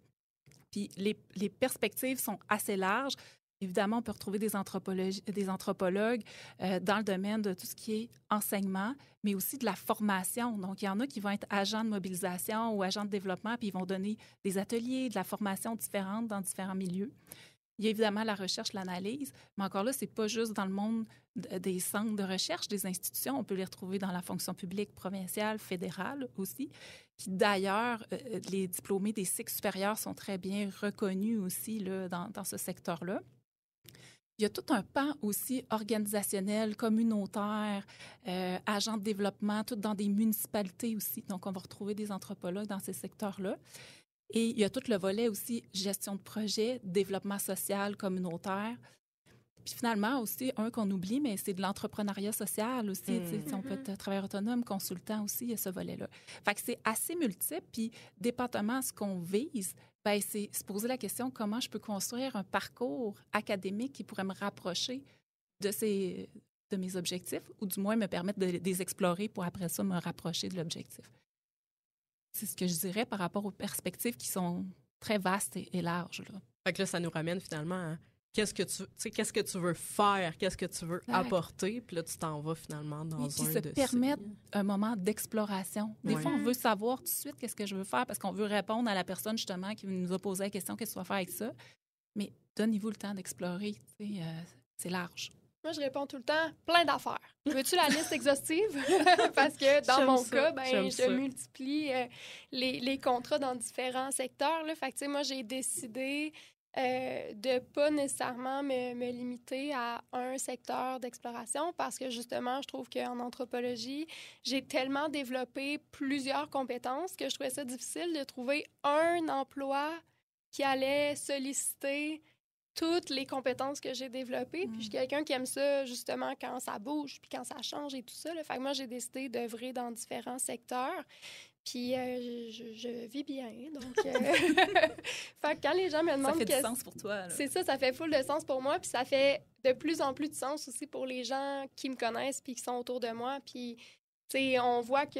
Puis les perspectives sont assez larges. Évidemment, on peut retrouver des anthropologues dans le domaine de tout ce qui est enseignement, mais aussi de la formation. Donc, il y en a qui vont être agents de mobilisation ou agents de développement, puis ils vont donner des ateliers, de la formation différente dans différents milieux. Il y a évidemment la recherche, l'analyse, mais encore là, c'est pas juste dans le monde des centres de recherche, des institutions. On peut les retrouver dans la fonction publique provinciale, fédérale aussi. Puis d'ailleurs, les diplômés des cycles supérieurs sont très bien reconnus aussi là, dans ce secteur-là. Il y a tout un pan aussi organisationnel, communautaire, agents de développement, tout dans des municipalités aussi. Donc, on va retrouver des anthropologues dans ces secteurs-là. Et il y a tout le volet aussi gestion de projet, développement social, communautaire. Puis finalement aussi, un qu'on oublie, mais c'est de l'entrepreneuriat social aussi. On peut être travailleur autonome, consultant aussi, il y a ce volet-là. Fait que c'est assez multiple. Puis dépendamment de ce qu'on vise, ben c'est se poser la question comment je peux construire un parcours académique qui pourrait me rapprocher de mes objectifs ou du moins me permettre de les explorer pour après ça me rapprocher de l'objectif. C'est ce que je dirais par rapport aux perspectives qui sont très vastes et larges. Là. Fait que là, ça nous ramène finalement à qu'est-ce que tu veux faire, qu'est-ce que tu veux apporter, puis là, tu t'en vas finalement dans un de ces... Puis se permettre un moment d'exploration. Des fois, on veut savoir tout de suite qu'est-ce que je veux faire parce qu'on veut répondre à la personne, justement, qui nous a posé la question, qu'est-ce que tu vas faire avec ça? Mais donnez-vous le temps d'explorer. C'est large. Moi, je réponds tout le temps, plein d'affaires. Veux-tu la liste exhaustive? Parce que dans mon cas, je multiplie les contrats dans différents secteurs. Là. Fait que, moi, j'ai décidé de ne pas nécessairement me limiter à un secteur d'exploration parce que, justement, je trouve qu'en anthropologie, j'ai tellement développé plusieurs compétences que je trouvais ça difficile de trouver un emploi qui allait solliciter toutes les compétences que j'ai développées. Puis je suis quelqu'un qui aime ça, justement, quand ça bouge, puis quand ça change et tout ça. Là. Fait que moi, j'ai décidé d'œuvrer dans différents secteurs. Puis je vis bien, donc... fait que quand les gens me demandent... Ça fait du sens pour toi, là. C'est ça fait full de sens pour moi. Puis ça fait de plus en plus de sens aussi pour les gens qui me connaissent puis qui sont autour de moi. Puis... T'sais, on voit que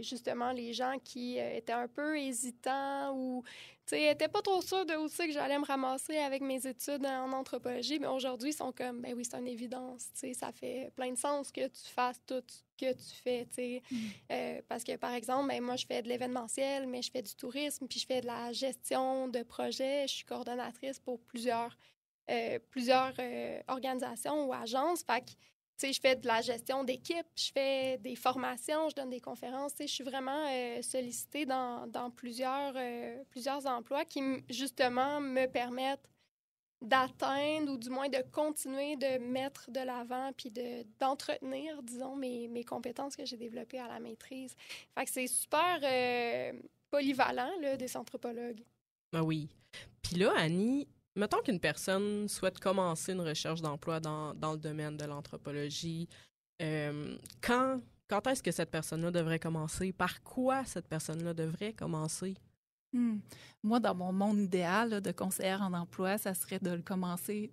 justement, les gens qui étaient un peu hésitants ou n'étaient pas trop sûrs de où c'est que j'allais me ramasser avec mes études en anthropologie, mais aujourd'hui, ils sont comme, ben oui, c'est une évidence. Ça fait plein de sens que tu fasses tout ce que tu fais. Parce que, par exemple, moi, je fais de l'événementiel, mais je fais du tourisme, puis je fais de la gestion de projets. Je suis coordonnatrice pour plusieurs organisations ou agences. Fait que, je fais de la gestion d'équipe, je fais des formations, je donne des conférences. Je suis vraiment sollicitée dans plusieurs emplois qui, justement, me permettent d'atteindre ou du moins de continuer de mettre de l'avant puis d'entretenir, disons, mes compétences que j'ai développées à la maîtrise. Fait que c'est super polyvalent, là, des anthropologues. Ah oui. Puis là, Annie... Mettons qu'une personne souhaite commencer une recherche d'emploi dans le domaine de l'anthropologie. Quand est-ce que cette personne-là devrait commencer? Par quoi cette personne-là devrait commencer? Moi, dans mon monde idéal là, de conseillère en emploi, ça serait de le commencer,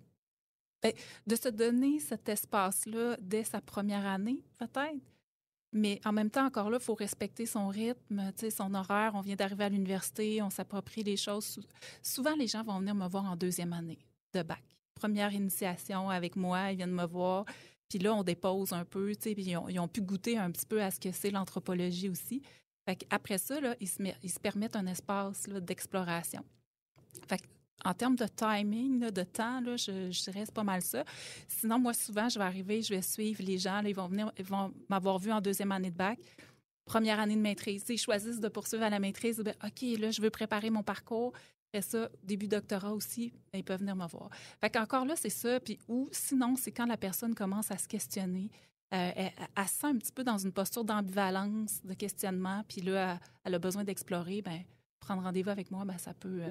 de se donner cet espace-là dès sa première année, peut-être. Mais en même temps, encore là, il faut respecter son rythme, son horaire. On vient d'arriver à l'université, on s'approprie les choses. Souvent, les gens vont venir me voir en deuxième année de bac. Première initiation avec moi, ils viennent me voir. Puis là, on dépose un peu, puis ils ont pu goûter un petit peu à ce que c'est l'anthropologie aussi. Fait qu'après ça, là, ils se permettent un espace là, d'exploration. Fait que, en termes de timing, là, de temps, là, je dirais c'est pas mal ça. Sinon, moi, souvent, je vais arriver, je vais suivre les gens. Là, ils vont m'avoir vu en deuxième année de bac, première année de maîtrise. Ils choisissent de poursuivre à la maîtrise. Ben, OK, là, je veux préparer mon parcours. Après ça, début doctorat aussi, ben, ils peuvent venir me voir. Fait qu'encore là, c'est ça. Puis, ou sinon, c'est quand la personne commence à se questionner. Elle se sent un petit peu dans une posture d'ambivalence, de questionnement. Puis là, elle a besoin d'explorer. Ben, prendre rendez-vous avec moi, ben, ça peut...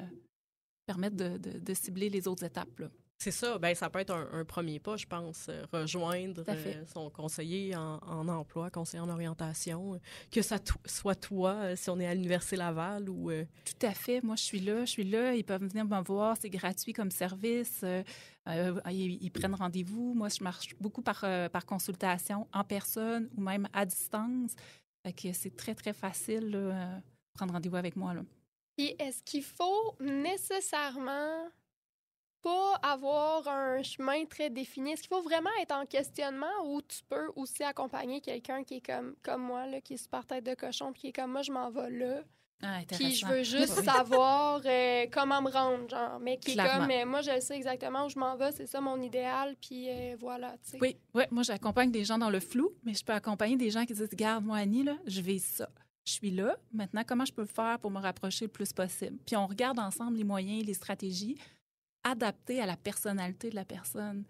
permettre de cibler les autres étapes. Là. C'est ça, ben ça peut être un premier pas, je pense, rejoindre son conseiller en emploi, conseiller en orientation, que ça soit toi, si on est à l'Université Laval ou... Tout à fait, moi je suis là, ils peuvent venir me voir, c'est gratuit comme service, ils prennent rendez-vous, moi je marche beaucoup par consultation, en personne ou même à distance, fait que c'est très très facile là, prendre rendez-vous avec moi. Là. Puis est-ce qu'il faut nécessairement pas avoir un chemin très défini? Est-ce qu'il faut vraiment être en questionnement ou tu peux aussi accompagner quelqu'un qui est comme moi, là, qui est super tête de cochon, puis qui est comme moi, je m'en vais là. Puis je veux juste savoir comment me rendre, genre. Mais qui Clairement. est comme, moi, je sais exactement où je m'en vais, c'est ça mon idéal, puis voilà, tu sais. Oui, moi, j'accompagne des gens dans le flou, mais je peux accompagner des gens qui disent, regarde, moi, Annie, là, je vais ça. Je suis là. Maintenant, comment je peux faire pour me rapprocher le plus possible? Puis on regarde ensemble les moyens, les stratégies adaptées à la personnalité de la personne,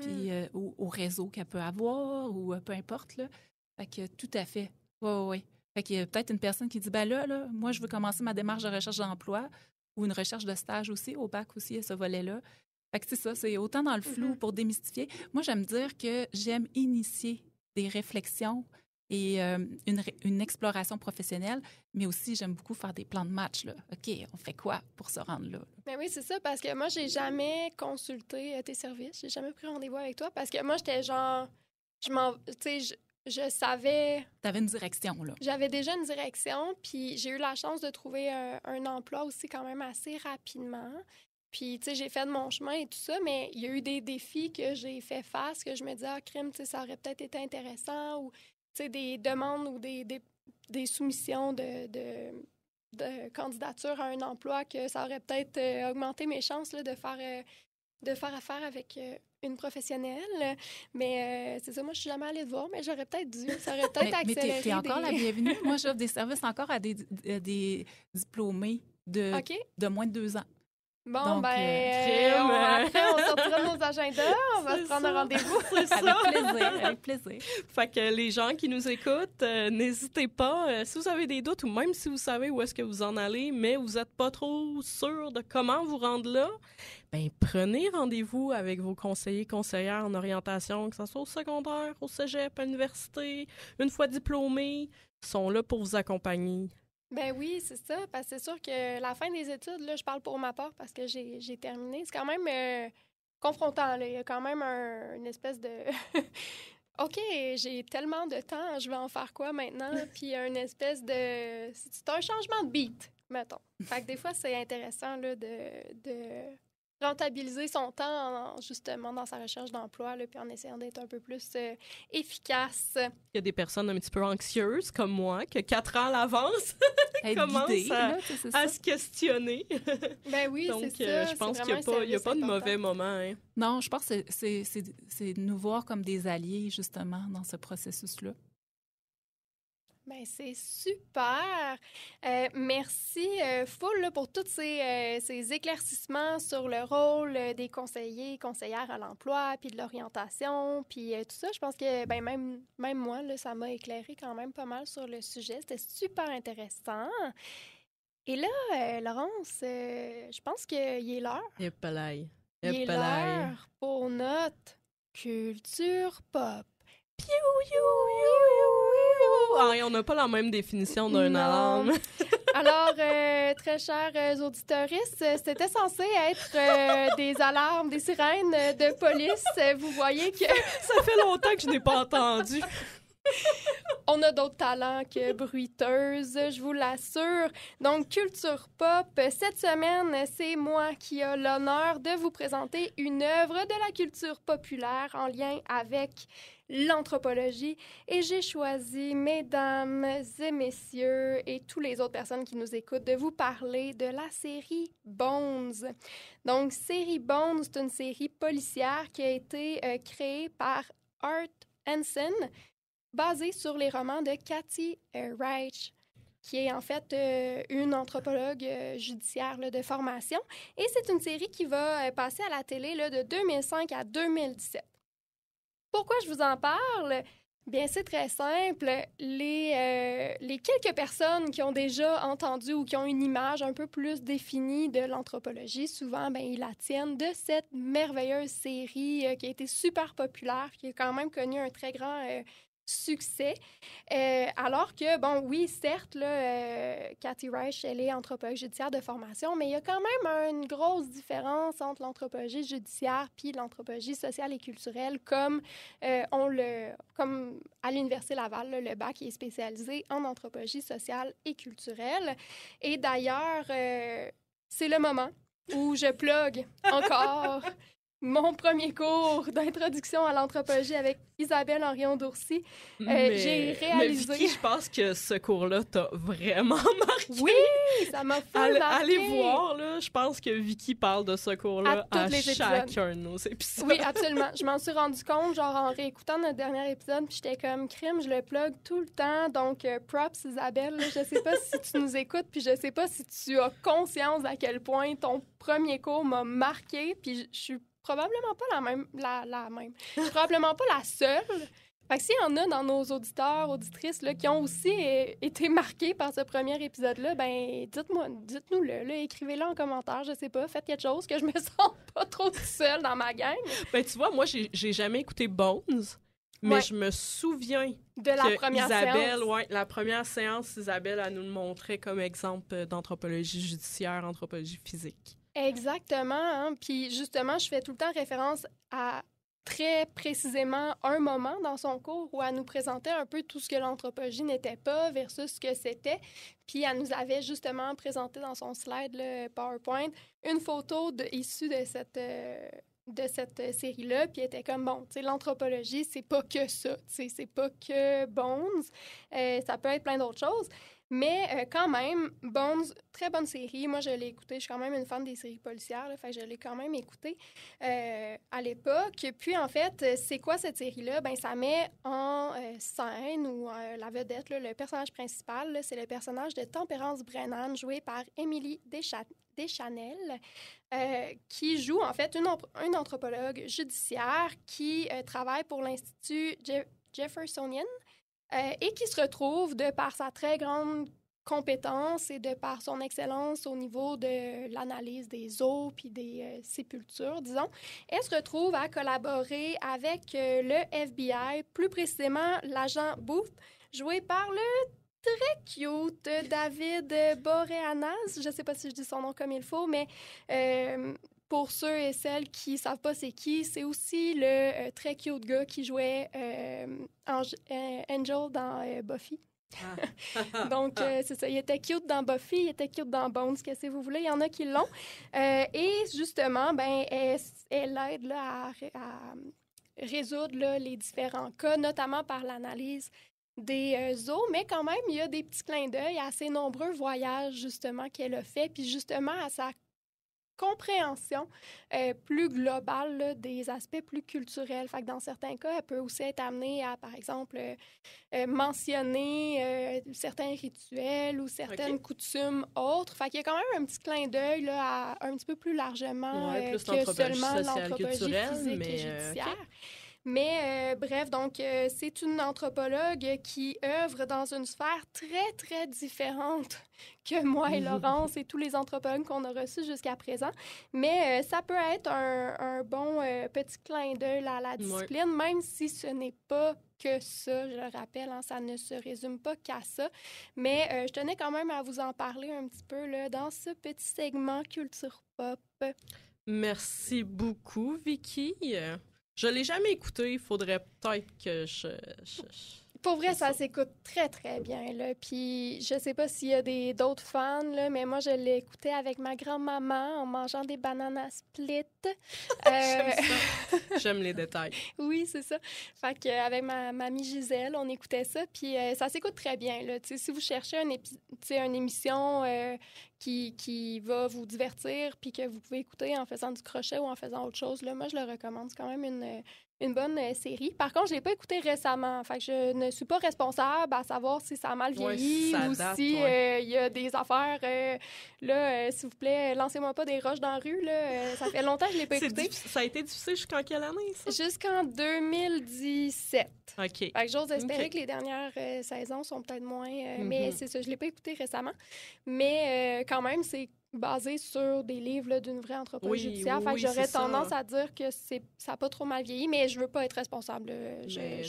puis au réseau qu'elle peut avoir ou peu importe, là. Fait que tout à fait. Oui. Fait qu'il y a peut-être une personne qui dit, ben là, moi, je veux commencer ma démarche de recherche d'emploi ou une recherche de stage aussi, au bac aussi, à ce volet-là. Fait que c'est ça, c'est autant dans le flou pour démystifier. Moi, j'aime dire que j'aime initier des réflexions et une exploration professionnelle, mais aussi, j'aime beaucoup faire des plans de match, là. OK, on fait quoi pour se rendre là? Ben oui, c'est ça, parce que moi, j'ai jamais consulté tes services. J'ai jamais pris rendez-vous avec toi parce que moi, j'étais genre... Je savais... T'avais une direction, là. J'avais déjà une direction, puis j'ai eu la chance de trouver un emploi aussi quand même assez rapidement. Puis, tu sais, j'ai fait de mon chemin et tout ça, mais il y a eu des défis que j'ai fait face, que je me disais, crime, tu sais, ça aurait peut-être été intéressant, ou, tu sais, des demandes ou des soumissions de candidature à un emploi, que ça aurait peut-être augmenté mes chances là, de faire affaire avec une professionnelle. Mais c'est ça, moi, je suis jamais allée te voir, mais j'aurais peut-être dû. Ça aurait peut-être accéléré. Mais t'es encore la bienvenue. Moi, j'offre des services encore à des diplômés de moins de 2 ans. Bon, donc, après, on sortira de nos agendas, on va se prendre un rendez-vous. Avec plaisir. Fait que les gens qui nous écoutent, n'hésitez pas. Si vous avez des doutes ou même si vous savez où est-ce que vous en allez, mais vous n'êtes pas trop sûr de comment vous rendre là, bien, prenez rendez-vous avec vos conseillers, conseillères en orientation, que ce soit au secondaire, au cégep, à l'université, une fois diplômés, ils sont là pour vous accompagner. Ben oui, c'est ça, parce que c'est sûr que la fin des études, là, je parle pour ma part parce que j'ai terminé, c'est quand même confrontant, là. Il y a quand même une espèce de... OK, j'ai tellement de temps, je vais en faire quoi maintenant? Puis il y a une espèce de... C'est un changement de beat, mettons. Fait que des fois, c'est intéressant là, de rentabiliser son temps justement dans sa recherche d'emploi, là, puis en essayant d'être un peu plus efficace. Il y a des personnes un petit peu anxieuses, comme moi, que 4 ans à l'avance commencent à se questionner. Ben oui, donc, c'est ça. Je pense qu'il n'y a pas de mauvais moment. Hein. Non, je pense que c'est de nous voir comme des alliés, justement, dans ce processus-là. Bien, c'est super. Merci, full, là, pour tous ces éclaircissements sur le rôle des conseillers, conseillères à l'emploi, puis de l'orientation, puis tout ça. Je pense que même moi, là, ça m'a éclairé quand même pas mal sur le sujet. C'était super intéressant. Et là, Laurence, je pense qu'il est l'heure. Il est l'heure pour notre culture pop. On n'a pas la même définition d'un alarme. Alors, très chers auditeuristes, c'était censé être des alarmes, des sirènes de police. Vous voyez que... Ça fait longtemps que je n'ai pas entendu. On a d'autres talents que bruiteuses, je vous l'assure. Donc, Culture Pop, cette semaine, c'est moi qui ai l'honneur de vous présenter une œuvre de la culture populaire en lien avec l'anthropologie. Et j'ai choisi, mesdames et messieurs, et toutes les autres personnes qui nous écoutent, de vous parler de la série Bones. Donc, série Bones, c'est une série policière qui a été créée par Art Hansen, basée sur les romans de Kathy Reich, qui est en fait une anthropologue judiciaire là, de formation. Et c'est une série qui va passer à la télé là, de 2005 à 2017. Pourquoi je vous en parle? Bien, c'est très simple. Les quelques personnes qui ont déjà entendu ou qui ont une image un peu plus définie de l'anthropologie, souvent, ben, ils la tiennent de cette merveilleuse série qui a été super populaire, qui a quand même connu un très grand succès. Alors que, bon, oui, certes, là, Kathy Reich, elle est anthropologue judiciaire de formation, mais il y a quand même une grosse différence entre l'anthropologie judiciaire puis l'anthropologie sociale et culturelle, comme à l'Université Laval, là, le bac est spécialisé en anthropologie sociale et culturelle. Et d'ailleurs, c'est le moment où je plug encore mon premier cours d'introduction à l'anthropologie avec Isabelle Henrion-Dourcy. J'ai réalisé... Mais Vicky, je pense que ce cours-là t'a vraiment marqué. Oui, ça m'a fait marquer. Allez voir, là. Je pense que Vicky parle de ce cours-là à chacun de nos épisodes. Oui, absolument. Je m'en suis rendu compte, genre, en réécoutant notre dernier épisode, puis j'étais comme, crime, je le plug tout le temps. Donc, props, Isabelle. Là, je sais pas si tu nous écoutes, puis je sais pas si tu as conscience à quel point ton premier cours m'a marqué, puis je suis probablement pas la même. Je suis probablement pas la seule. Fait que s'il y en a dans nos auditeurs, auditrices là, qui ont aussi été marqués par ce premier épisode-là, ben dites-nous-le. Là, écrivez-le en commentaire, je sais pas. Faites quelque chose que je me sens pas trop toute seule dans ma gang. Ben tu vois, moi, j'ai jamais écouté Bones, mais je me souviens de la première séance. Ouais, la première séance, Isabelle, elle nous le montrait comme exemple d'anthropologie judiciaire, anthropologie physique. Exactement. Hein? Puis justement, je fais tout le temps référence à très précisément un moment dans son cours où elle nous présentait un peu tout ce que l'anthropologie n'était pas versus ce que c'était. Puis elle nous avait justement présenté dans son slide, le PowerPoint, une photo issue de cette série-là, puis elle était comme, bon, tu sais, l'anthropologie, c'est pas que ça, tu sais, c'est pas que Bones, ça peut être plein d'autres choses. Mais quand même, Bones, très bonne série. Moi, je l'ai écoutée. Je suis quand même une fan des séries policières, là, fait que je l'ai quand même écoutée à l'époque. Puis, en fait, c'est quoi cette série-là? Ben, ça met en scène ou la vedette, là, le personnage principal, là, c'est le personnage de Tempérance Brennan, joué par Émilie Deschanel, qui joue, en fait, une anthropologue judiciaire qui travaille pour l'Institut Jeffersonian, et qui se retrouve, de par sa très grande compétence et de par son excellence au niveau de l'analyse des os puis des sépultures, disons, elle se retrouve à collaborer avec le FBI, plus précisément l'agent Booth, joué par le très cute David Boreanaz. Je ne sais pas si je dis son nom comme il faut, mais... pour ceux et celles qui ne savent pas c'est qui, c'est aussi le très cute gars qui jouait Angel dans Buffy. Donc, c'est ça. Il était cute dans Buffy, il était cute dans Bones, qu'est-ce que vous voulez. Il y en a qui l'ont. Et justement, ben, elle aide là, à résoudre là, les différents cas, notamment par l'analyse des os, mais quand même, il y a des petits clins d'œil à ces nombreux voyages, justement, qu'elle a fait, puis justement à sa compréhension plus globale là, des aspects plus culturels. Fait que dans certains cas, elle peut aussi être amenée à, par exemple, mentionner certains rituels ou certaines coutumes autres. Fait qu'il y a quand même un petit clin d'œil là, à un petit peu plus largement que seulement l'anthropologie physique et judiciaire. Mais bref, donc c'est une anthropologue qui œuvre dans une sphère très, très différente que moi et Laurence et tous les anthropologues qu'on a reçus jusqu'à présent. Mais ça peut être un bon petit clin d'œil à la discipline, même si ce n'est pas que ça, je le rappelle, hein, ça ne se résume pas qu'à ça. Mais je tenais quand même à vous en parler un petit peu là, dans ce petit segment culture pop. Merci beaucoup, Vicky. Je l'ai jamais écouté. Il faudrait peut-être que Pour vrai, ça s'écoute très, très bien. Là. Puis, je sais pas s'il y a d'autres fans, là, mais moi, je l'ai écouté avec ma grand-maman en mangeant des bananes à split. J'aime ça. J'aime les détails. Oui, c'est ça. Fait qu'avec ma mamie Gisèle, on écoutait ça. Puis, ça s'écoute très bien. Là. Si vous cherchez une émission qui va vous divertir puis que vous pouvez écouter en faisant du crochet ou en faisant autre chose, là, moi, je le recommande. C'est quand même une bonne série. Par contre, je ne l'ai pas écouté récemment. Fait que je ne suis pas responsable à savoir si ça a mal vieilli ou si il y a des affaires. S'il vous plaît, lancez-moi pas des roches dans la rue. Là. Ça fait longtemps que je ne l'ai pas écouté. Ça a été diffusé jusqu'en quelle année, ça? Jusqu'en 2017. OK. Fait que j'ose espérer que les dernières saisons sont peut-être moins... Mais c'est ça, je ne l'ai pas écouté récemment. Mais quand même, c'est basé sur des livres là, d'une vraie anthropologie judiciaire. Fait que j'aurais tendance à dire que ça n'a pas trop mal vieilli, mais je veux pas être responsable.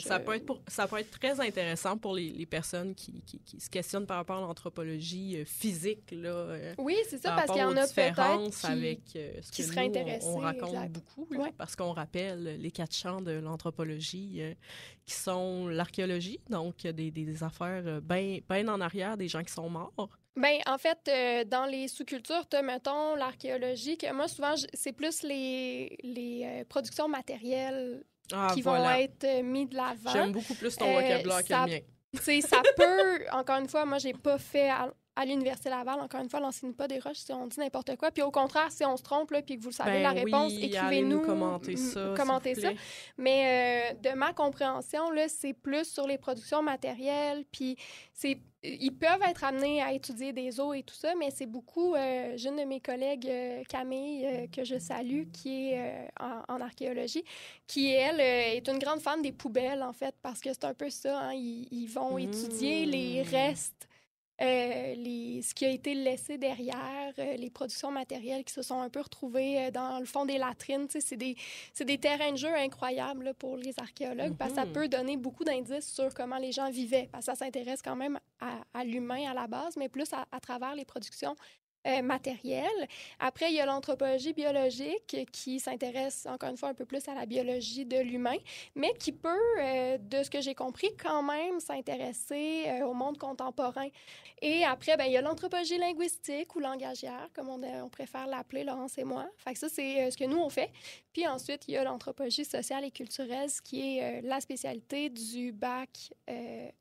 Ça peut être très intéressant pour les personnes qui se questionnent par rapport à l'anthropologie physique. Là, oui, c'est ça, parce qu'il y en a peut-être avec ce qui que seraient nous, intéressés. on raconte beaucoup, là, parce qu'on rappelle les 4 champs de l'anthropologie qui sont l'archéologie, donc des affaires bien en arrière, des gens qui sont morts. Bien, en fait, dans les sous-cultures, tu as, mettons, l'archéologie, que moi, souvent, c'est plus les productions matérielles qui vont être mis de l'avant. J'aime beaucoup plus ton vocabulaire que le mien. Ça peut, encore une fois, moi, j'ai pas fait à l'Université Laval, encore une fois, l'enseigne pas des roches si on dit n'importe quoi. Puis au contraire, si on se trompe là, puis que vous savez la réponse, écrivez-nous. Commentez ça. Mais de ma compréhension, là, c'est plus sur les productions matérielles. Puis ils peuvent être amenés à étudier des os et tout ça, mais c'est beaucoup... j'ai une de mes collègues, Camille, que je salue, qui est en archéologie, qui, elle, est une grande fan des poubelles, en fait, parce que c'est un peu ça. Hein, ils vont étudier les restes, ce qui a été laissé derrière, les productions matérielles qui se sont un peu retrouvées dans le fond des latrines. C'est des terrains de jeu incroyables là, pour les archéologues parce que ça peut donner beaucoup d'indices sur comment les gens vivaient. Parce que ça s'intéresse quand même à l'humain à la base, mais plus à travers les productions matériel. Après, il y a l'anthropologie biologique qui s'intéresse, encore une fois, un peu plus à la biologie de l'humain, mais qui peut, de ce que j'ai compris, quand même s'intéresser au monde contemporain. Et après, il y a l'anthropologie linguistique ou langagière, comme on préfère l'appeler, Laurence et moi. Fait que ça, c'est ce que nous, on fait. Puis ensuite, il y a l'anthropologie sociale et culturelle, ce qui est la spécialité du bac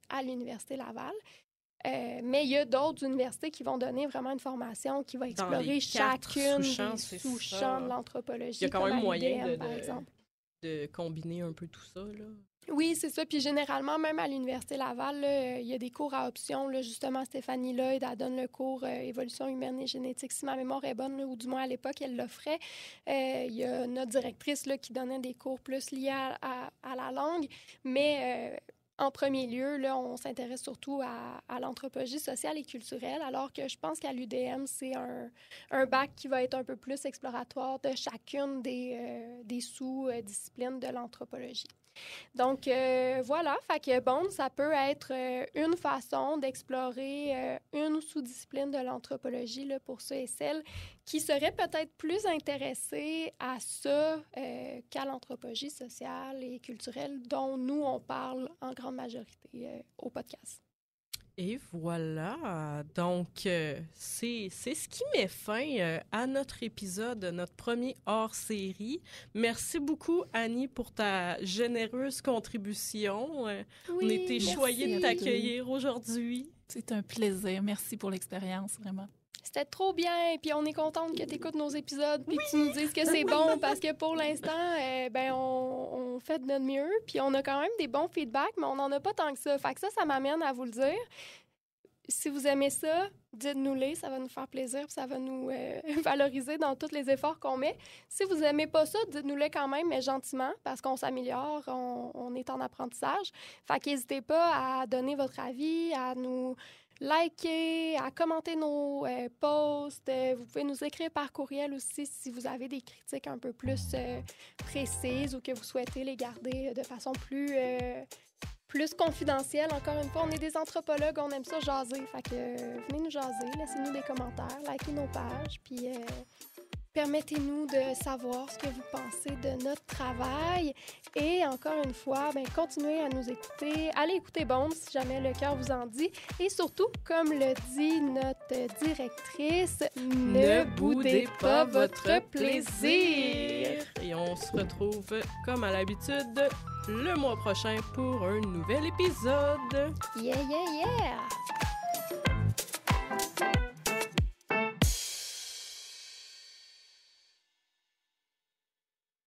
à l'Université Laval. Mais il y a d'autres universités qui vont donner vraiment une formation qui va explorer chacune des sous-champs de l'anthropologie. Il y a quand même moyen par exemple. de combiner un peu tout ça, là. Oui, c'est ça. Puis généralement, même à l'Université Laval, là, il y a des cours à option. Là, justement, Stéphanie Lloyd, elle donne le cours Évolution humaine et génétique, si ma mémoire est bonne, là, ou du moins à l'époque, elle l'offrait. Il y a notre directrice là, qui donnait des cours plus liés à la langue, mais... en premier lieu, là, on s'intéresse surtout à l'anthropologie sociale et culturelle, alors que je pense qu'à l'UDM, c'est un bac qui va être un peu plus exploratoire de chacune des sous-disciplines de l'anthropologie. Donc, voilà, fait que bon, ça peut être une façon d'explorer une sous-discipline de l'anthropologie là, pour ceux et celles qui seraient peut-être plus intéressés à ça qu'à l'anthropologie sociale et culturelle dont nous, on parle en grande majorité au podcast. Et voilà, donc c'est ce qui met fin à notre épisode, notre premier hors-série. Merci beaucoup, Annie, pour ta généreuse contribution. Oui, on était choyés de t'accueillir aujourd'hui. C'est un plaisir. Merci pour l'expérience, vraiment. C'était trop bien, puis on est contente que tu écoutes nos épisodes puis que tu nous dises que c'est bon, parce que pour l'instant, on fait de notre mieux, puis on a quand même des bons feedbacks, mais on n'en a pas tant que ça. Fait que ça m'amène à vous le dire. Si vous aimez ça, dites-nous-les, ça va nous faire plaisir, puis ça va nous valoriser dans tous les efforts qu'on met. Si vous n'aimez pas ça, dites-nous-les quand même, mais gentiment, parce qu'on s'améliore, on est en apprentissage. Fait qu'hésitez pas à donner votre avis, à nous liker, à commenter nos posts. Vous pouvez nous écrire par courriel aussi si vous avez des critiques un peu plus précises ou que vous souhaitez les garder de façon plus confidentielle. Encore une fois, on est des anthropologues, on aime ça jaser. Fait que venez nous jaser, laissez-nous des commentaires, likez nos pages, puis permettez-nous de savoir ce que vous pensez de notre travail. Et encore une fois, continuez à nous écouter. Allez écouter Bones si jamais le cœur vous en dit. Et surtout, comme le dit notre directrice, ne boudez pas votre plaisir. Et on se retrouve, comme à l'habitude, le mois prochain pour un nouvel épisode. Yeah, yeah, yeah!